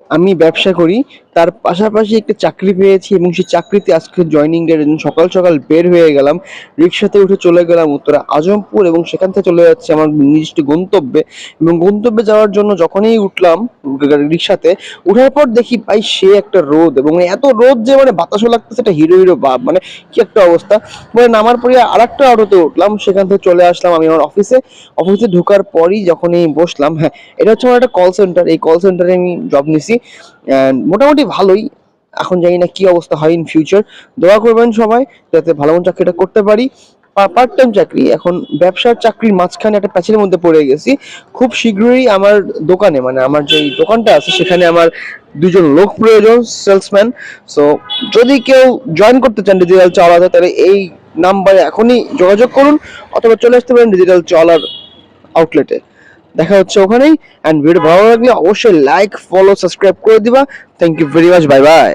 আমি ব্যবসা করি, তার পাশাপাশি একটা চাকরি পেয়েছি এবং সেই চাকরিতে আজকে জয়েনিং এর জন্য সকাল সকাল বের হয়ে গেলাম। রিক্সাতে উঠে চলে গেলাম উত্তরা আজমপুর এবং সেখান থেকে চলে যাচ্ছি আমার নির্দিষ্ট গন্তব্যে। এবং গন্তব্যে যাওয়ার জন্য যখনই উঠলাম রিক্সাতে, উঠার পর দেখি ভাই সে একটা রোদ, এবং এত রোদ যে মানে বাতাসও লাগতেছে, একটা হিরো হিরো ভাব, মানে কি একটা অবস্থা। মানে নামার পরে আরেকটা অটোতে উঠলাম, সেখান থেকে চলে আসলাম আমি আমার অফিসে। অফিসে ঢোকার পরই যখনই বসলাম, হ্যাঁ, এটা হচ্ছে আমার একটা কল সেন্টার, এই কল সেন্টারে আমি জব নিছি। মোটামুটি ভালোই। এখন জানি না কি অবস্থা হয় ইন ফিউচার। দোয়া করবেন সবাই যাতে ভালো মতো চাকরিটা করতে পারি। পার্ট টাইম চাকরি, এখন ব্যবসার চাকরির মাঝখানে একটা প্যাচের মধ্যে পড়ে গেছি। খুব শীঘ্রই আমার দোকানে, মানে আমার যে দোকানটা আছে সেখানে আমার দুজন লোক প্রয়োজন, সেলসম্যান। সো যদি কেউ জয়েন করতে চান ডিজিটাল চাওয়ালাতে, তাহলে এই নাম্বারে এখনই যোগাযোগ করুন, অথবা চলে আসতে পারেন ডিজিটাল চাওয়ালার আউটলেটে। দেখা হচ্ছে ওখানেই। অ্যান্ড ভিডিও ভালো লাগলে অবশ্যই লাইক, ফলো, সাবস্ক্রাইব করে দিবা। Thank you very much, bye by.